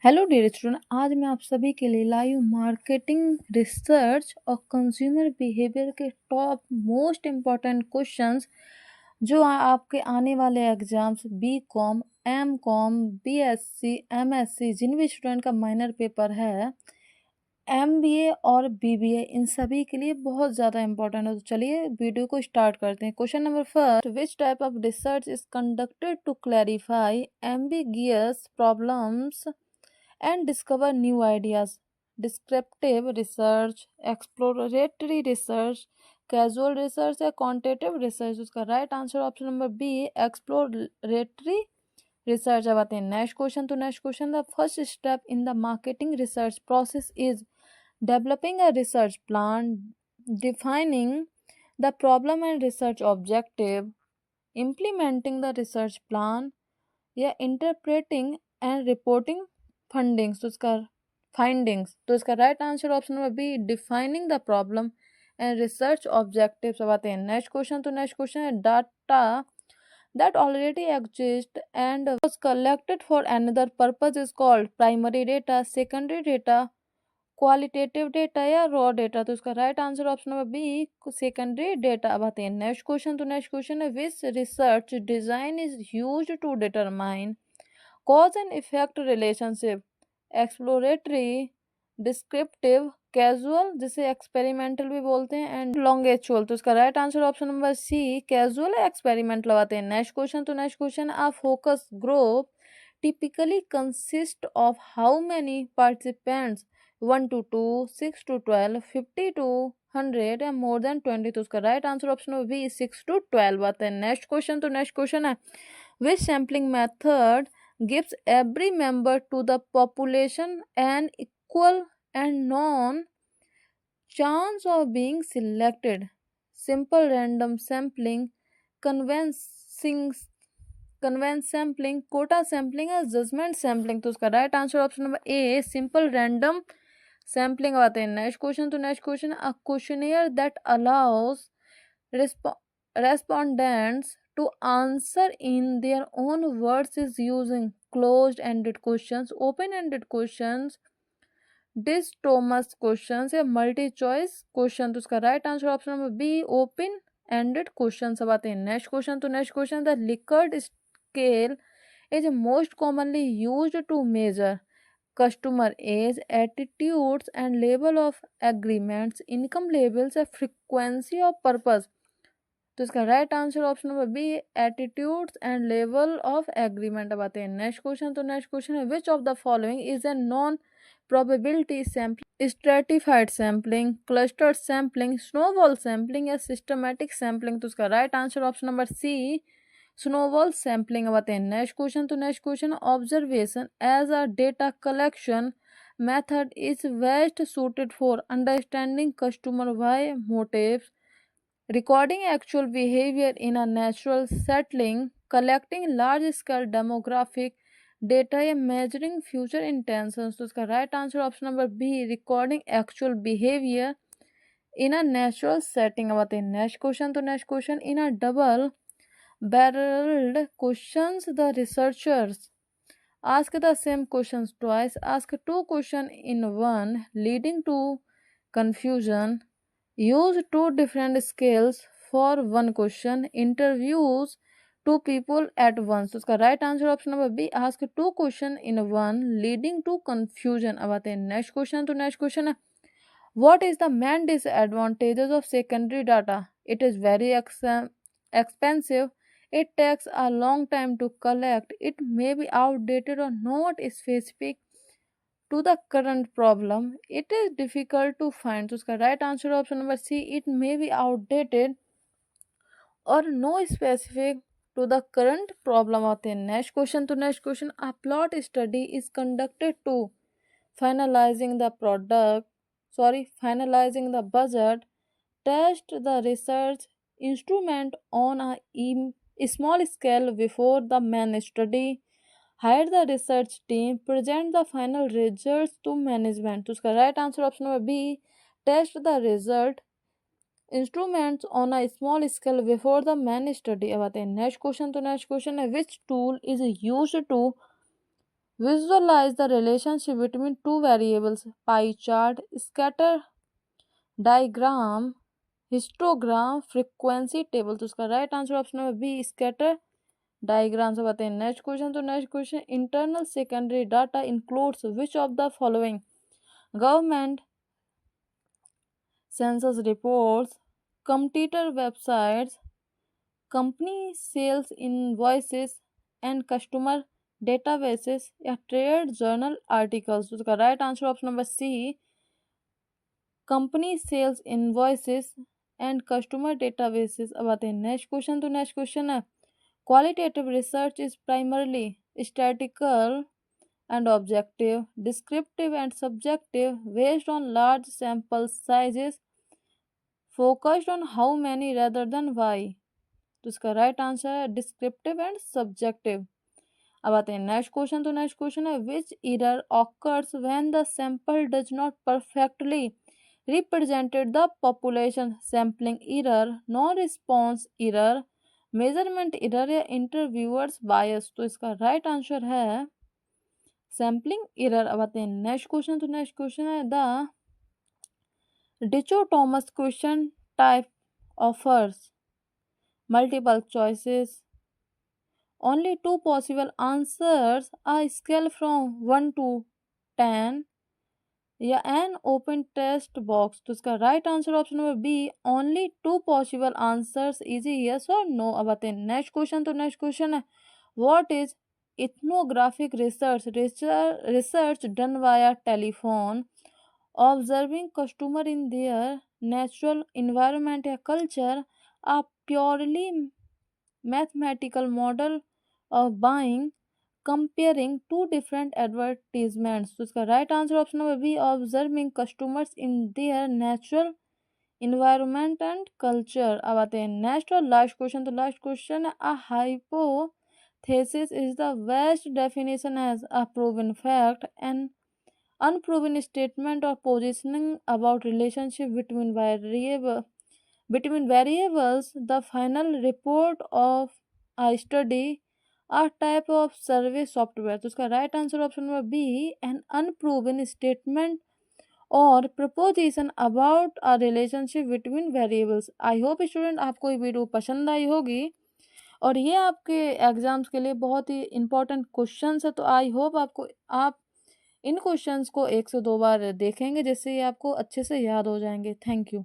Hello dear student, आज मैं आप सभी के लिए लाई हूँ मार्केटिंग रिसर्च और कंज्यूमर बिहेवियर के टॉप मोस्ट इम्पॉर्टेंट क्वेश्चंस जो आपके आने वाले exams B com, M com, B S C, M S C, जिन भी स्टूडेंट का माइनर पेपर है, एम बी ए और बी बी ए, इन सभी के लिए बहुत ज़्यादा इंपॉर्टेंट है। तो चलिए वीडियो को स्टार्ट करते हैं। Question number first, which type of research is conducted to clarify ambiguous problems and discover new ideas? Descriptive research, exploratory research, casual research या quantitative research? उसका right answer option number B, exploratory research. अब आते हैं next question. तो next question, the first step in the marketing research process is developing a research plan, defining the problem and research objective, implementing the research plan या interpreting and reporting fundings. तो इसका findings, तो इसका right answer option number B, defining the problem and research objectives. अब आते हैं next question. तो next question है, data that already exists and was collected for another purpose is called primary data, secondary data, qualitative data या raw data? तो इसका right answer option number B, secondary data. अब आते हैं next question. तो next question है, which research design is used to determine cause and effect relationship? Exploratory, descriptive, casual जिसे experimental भी बोलते हैं, एंड लॉन्गेचुअल? तो इसका right answer option number C, casual या एक्सपेरिमेंट लगाते हैं। Next question. तो next question, a focus group typically consist of how many participants? 1 to 2, 6 to 12, 50 to 100 या more than 20? तो उसका right answer option number B, 6 to 12 आता है। Next question. तो नेक्स्ट क्वेश्चन है, which sampling method gives every member to the population an equal and non chance of being selected? Simple random sampling, convincing convenience sampling, quota sampling या judgement sampling? तो उसका right answer option number A, simple random sampling आते हैं। Next question. तो next question, a questionnaire that allows respondents to answer in their own words is using closed ended questions, open ended questions, dichotomous questions या multi choice question? तो उसका right answer option number B, open ended question. सब आते हैं next question. तो next question, the Likert scale is most commonly used to measure customer age, attitudes and level of agreements, income levels या frequency of purpose? तो इसका right answer option number B, attitudes and level of agreement. अब आते हैं next question. तो next question है, which of the following is a non probability sampling? stratified sampling, clustered sampling, snowball sampling या systematic sampling? तो उसका right answer option number C, snowball sampling. अब आते हैं नेक्स्ट क्वेश्चन। तो next question, observation as a data collection method is best suited for understanding customer why motives, recording actual behavior in a natural setting, collecting large scale demographic data या measuring future intentions? तो इसका right answer option number B, recording actual behaviour in a natural setting. अब आते हैं next question. तो next question, in a double barreled questions, the researchers ask the same questions twice, ask two questions in one, leading to confusion, use two different scales for one question, interviews two people at once? तो उसका right answer option number B, ask two question in one, leading to confusion। अब आते हैं next question. तो next question है, what is the main disadvantages of secondary data? It is very expensive, it takes a long time to collect, it may be outdated or not specific to the current problem, it is difficult to find? तो उसका right answer option number C, it may be outdated और no specific to the current problem. आते हैं next question. तो next question, a pilot study is conducted to finalizing the product finalizing the budget, test the research instrument on a small scale before the main study, hire the research team, present the final results to management? तो उसका right answer option number B, test the result instruments on a small scale before the main study. अब आते हैं next question. तो next question है, which tool is used to Visualize the relationship between two variables: pie chart, scatter diagram, histogram, frequency table. तो उसका right answer option number B, scatter diagram से बताते हैं। नेक्स्ट क्वेश्चन, तो next question, internal secondary data includes which of the following: government census reports, computer websites, company sales invoices and customer databases, या trade journal articles. तो उसका right answer option number C, company sales invoices and customer databases. अब आते हैं next question, तो next question है, qualitative research is primarily statistical and objective, descriptive and subjective, based on large sample sizes, focused on how many rather than why। तो इसका right answer है descriptive and subjective. अब आते हैं next question, तो next question है, which error occurs when the sample does not perfectly represented the population: sampling error, non response error, measurement error, या interviewer's bias. तो इसका राइट आंसर है सैम्पलिंग एरर। अब आते हैं नेक्स्ट क्वेश्चन, तो नेक्स्ट क्वेश्चन है, the dichotomous question type offers multiple choices, only two possible answers, a scale from 1 to 10, या एन ओपन टेस्ट बॉक्स। तो इसका right answer option number B, only two possible answers, easy yes और no. अब आते हैं next question, तो next question है, what is ethnographic research done via telephone, observing customer in their natural environment या culture, a purely mathematical model of buying, comparing two different advertisements। तो इसका right answer option number B, observing customers in their natural environment and culture. अब आते हैं next और last question, तो last question है, a hypothesis is the best definition as a proven fact, an unproven statement or positioning about relationship between variables, the final report of a study, a type of survey software। तो उसका right answer option number B, an unproven statement और proposition about a relationship between variables. I hope student आपको ये video पसंद आई होगी और ये आपके एग्जाम्स के लिए बहुत ही इंपॉर्टेंट क्वेश्चंस है। तो आई होप आप इन क्वेश्चंस को 1 से 2 बार देखेंगे जिससे ये आपको अच्छे से याद हो जाएंगे। Thank you.